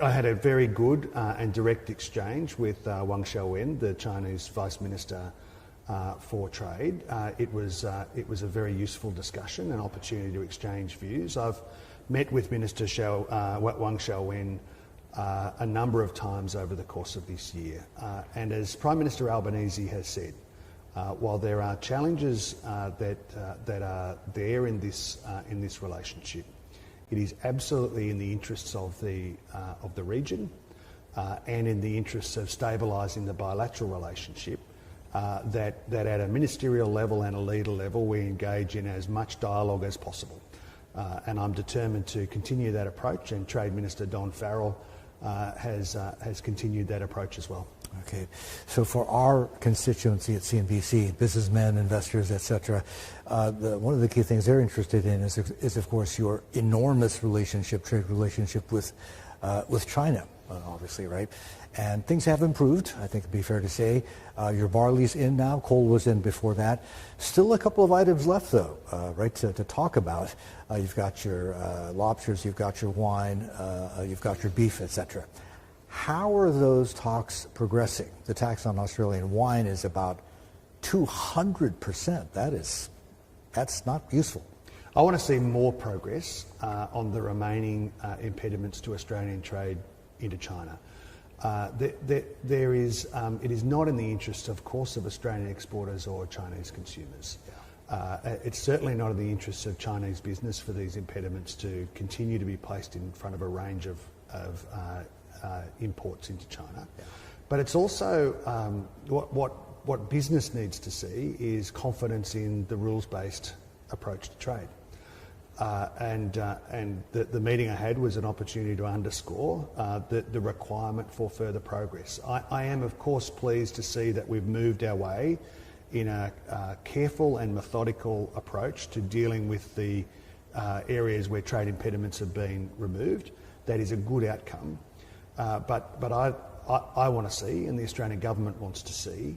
I had a very good and direct exchange with Wang Xiaowen, the Chinese Vice Minister for Trade. It was a very useful discussion, an opportunity to exchange views. I've met with Minister Wang Xiaowen a number of times over the course of this year, and as Prime Minister Albanese has said, while there are challenges that are there in this relationship, it is absolutely in the interests of the region and in the interests of stabilising the bilateral relationship that at a ministerial level and a leader level we engage in as much dialogue as possible. And I'm determined to continue that approach, and Trade Minister Don Farrell has continued that approach as well. Okay, so for our constituency at CNBC, businessmen, investors, etc., one of the key things they're interested in is of course your enormous trade relationship with China, obviously, right? And things have improved, I think it'd be fair to say. Your barley's in now, coal was in before that. Still a couple of items left though, right, to talk about. You've got your lobsters, you've got your wine, you've got your beef, etc. How are those talks progressing? The tax on Australian wine is about 200%. That's not useful. I want to see more progress on the remaining impediments to Australian trade into China. It is not in the interest, of course, of Australian exporters or Chinese consumers. It's certainly not in the interests of Chinese business for these impediments to continue to be placed in front of a range of imports into China. But it's also what business needs to see is confidence in the rules-based approach to trade. And the meeting I had was an opportunity to underscore the requirement for further progress. I am, of course, pleased to see that we've moved our way in a careful and methodical approach to dealing with the areas where trade impediments have been removed. That is a good outcome. But I want to see, and the Australian government wants to see,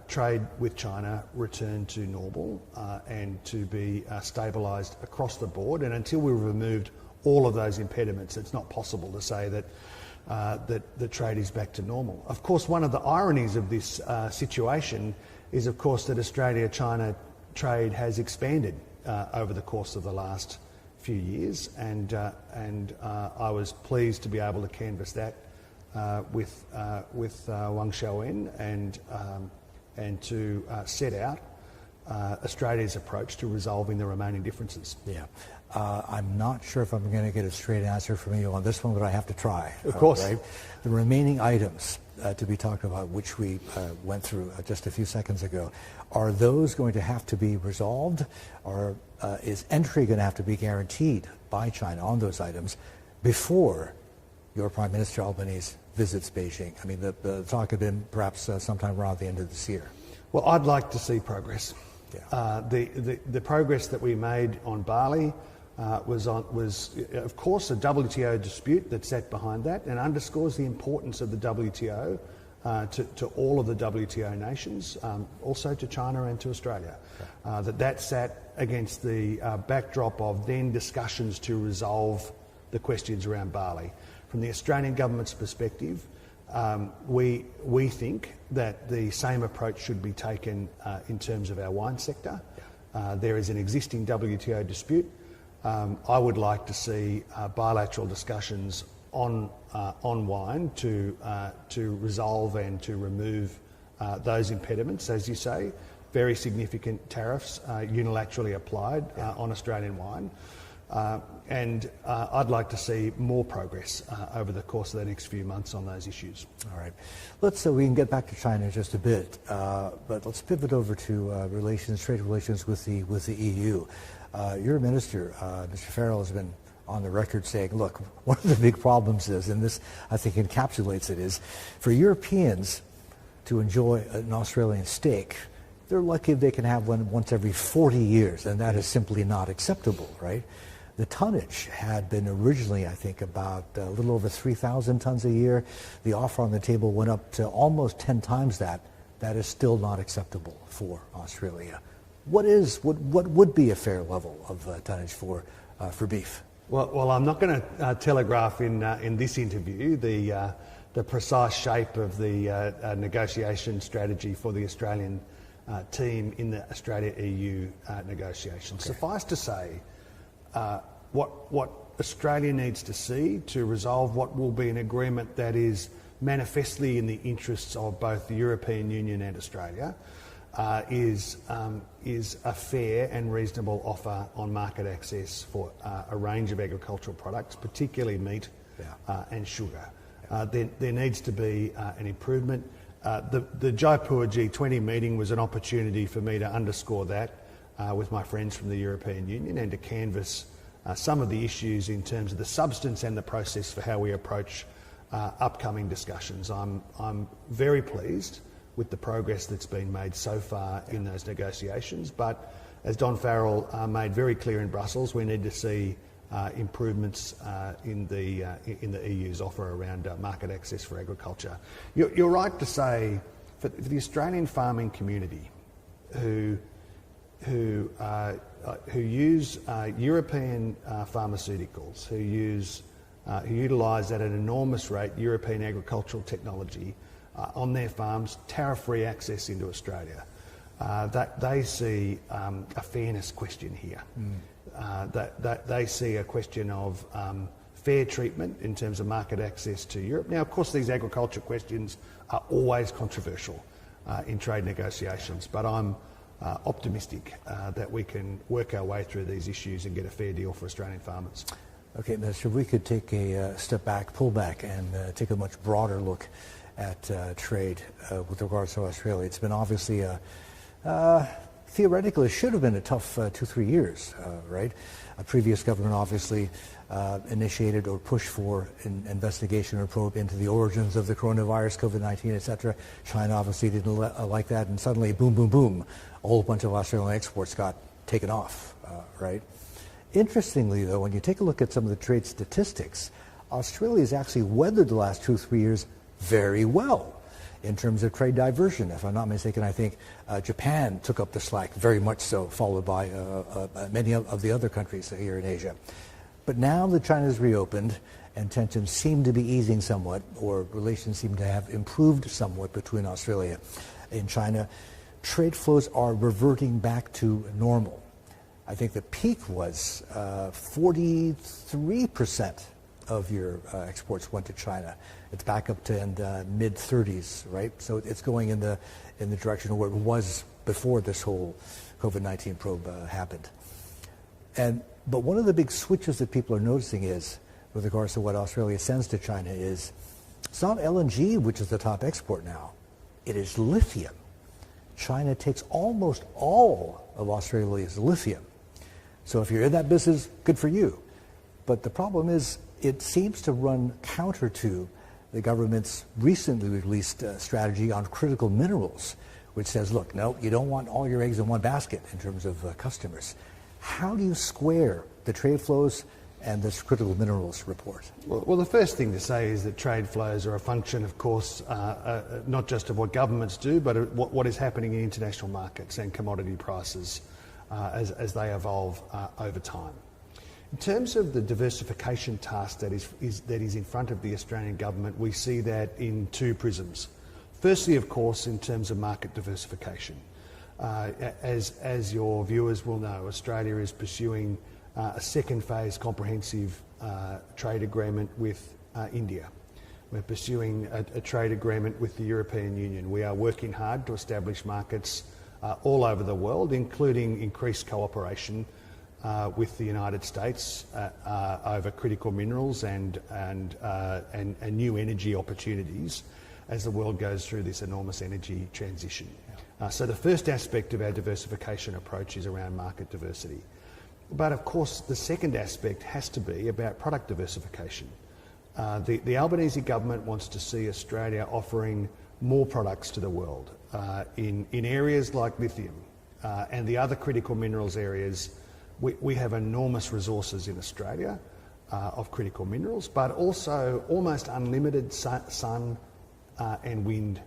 trade with China return to normal and to be stabilised across the board. And until we've removed all of those impediments, it's not possible to say that the trade is back to normal. Of course, one of the ironies of this situation is, of course, that Australia-China trade has expanded over the course of the last few years, and I was pleased to be able to canvass that with Wang Xiaowen and to set out Australia's approach to resolving the remaining differences. Yeah. I'm not sure if I'm going to get a straight answer from you on this one, but I have to try. Of course. Right? The remaining items to be talked about, which we went through just a few seconds ago, are those going to have to be resolved, or is entry going to have to be guaranteed by China on those items before your Prime Minister Albanese visits Beijing? I mean, the talk had been perhaps sometime around the end of this year. Well, I'd like to see progress. Yeah. The progress that we made on barley was of course a WTO dispute that sat behind that, and underscores the importance of the WTO to all of the WTO nations, also to China and to Australia. Okay. That sat against the backdrop of then discussions to resolve the questions around barley. From the Australian government's perspective, we think that the same approach should be taken in terms of our wine sector. There is an existing WTO dispute. I would like to see bilateral discussions on wine to resolve and to remove those impediments, as you say. Very significant tariffs unilaterally applied on Australian wine. And I'd like to see more progress over the course of the next few months on those issues. All right. We can get back to China in just a bit, but let's pivot over to trade relations with the EU. Your minister, Mr. Farrell, has been on the record saying, look, one of the big problems is, and this I think encapsulates it, is for Europeans to enjoy an Australian steak, they're lucky if they can have one once every 40 years, and that is simply not acceptable, right? The tonnage had been originally, I think, about a little over 3,000 tons a year. The offer on the table went up to almost 10 times that. That is still not acceptable for Australia. What would be a fair level of tonnage for beef? Well, I'm not going to telegraph in this interview the precise shape of the negotiation strategy for the Australian team in the Australia-EU negotiations. Okay. Suffice to say, what Australia needs to see to resolve what will be an agreement that is manifestly in the interests of both the European Union and Australia is a fair and reasonable offer on market access for a range of agricultural products, particularly meat and sugar. There needs to be an improvement. The Jaipur G20 meeting was an opportunity for me to underscore that with my friends from the European Union and to canvass some of the issues in terms of the substance and the process for how we approach upcoming discussions. I'm very pleased with the progress that's been made so far in those negotiations, but as Don Farrell made very clear in Brussels, we need to see improvements in the EU's offer around market access for agriculture. You're right to say for the Australian farming community who use European pharmaceuticals, who utilise at an enormous rate European agricultural technology on their farms, tariff-free access into Australia. That they see a fairness question here. That they see a question of fair treatment in terms of market access to Europe. Now, of course, these agriculture questions are always controversial in trade negotiations, but I'm optimistic that we can work our way through these issues and get a fair deal for Australian farmers. Okay, Minister, we could take a step back, pull back, and take a much broader look at trade with regards to Australia. It's been obviously theoretically, it should have been a tough 2-3 years, right? A previous government obviously initiated or pushed for an investigation or probe into the origins of the coronavirus, COVID-19, etc. China obviously didn't like that, and suddenly, boom, boom, boom, a whole bunch of Australian exports got taken off, right? Interestingly, though, when you take a look at some of the trade statistics, Australia has actually weathered the last 2-3 years very well in terms of trade diversion. If I'm not mistaken, I think Japan took up the slack very much so, followed by many of the other countries here in Asia. But now that China's reopened and tensions seem to be easing somewhat, or relations seem to have improved somewhat between Australia and China, trade flows are reverting back to normal. I think the peak was 43% of your exports went to China. It's back up to in the mid-30s, right? So it's going in the direction of where it was before this whole COVID-19 probe happened. But one of the big switches that people are noticing is, with regards to what Australia sends to China, is it's not LNG which is the top export now. It is lithium. China takes almost all of Australia's lithium. So if you're in that business, good for you. But the problem is, it seems to run counter to the government's recently released strategy on critical minerals, which says, look, no, you don't want all your eggs in one basket in terms of customers. How do you square the trade flows and this critical minerals report? Well, the first thing to say is that trade flows are a function, of course, not just of what governments do, but what is happening in international markets and commodity prices as they evolve over time. In terms of the diversification task that is in front of the Australian government, we see that in two prisms. Firstly, of course, in terms of market diversification. As your viewers will know, Australia is pursuing a second phase comprehensive trade agreement with India. We're pursuing a trade agreement with the European Union. We are working hard to establish markets all over the world, including increased cooperation with the United States over critical minerals and new energy opportunities as the world goes through this enormous energy transition. So the first aspect of our diversification approach is around market diversity. But of course, the second aspect has to be about product diversification. The Albanese government wants to see Australia offering more products to the world in areas like lithium and the other critical minerals areas. We have enormous resources in Australia of critical minerals, but also almost unlimited sun and wind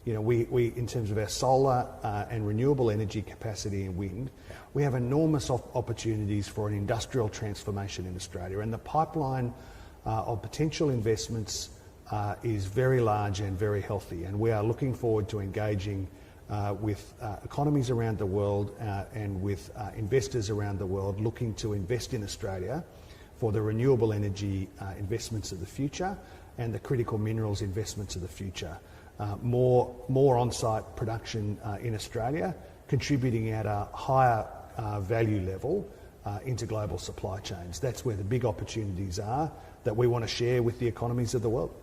You know, we in terms of our solar and renewable energy capacity in wind, we have enormous opportunities for an industrial transformation in Australia, and the pipeline of potential investments is very large and very healthy, and we are looking forward to engaging with economies around the world and with investors around the world looking to invest in Australia for the renewable energy investments of the future and the critical minerals investments of the future. More on-site production in Australia, contributing at a higher value level into global supply chains. That's where the big opportunities are that we want to share with the economies of the world.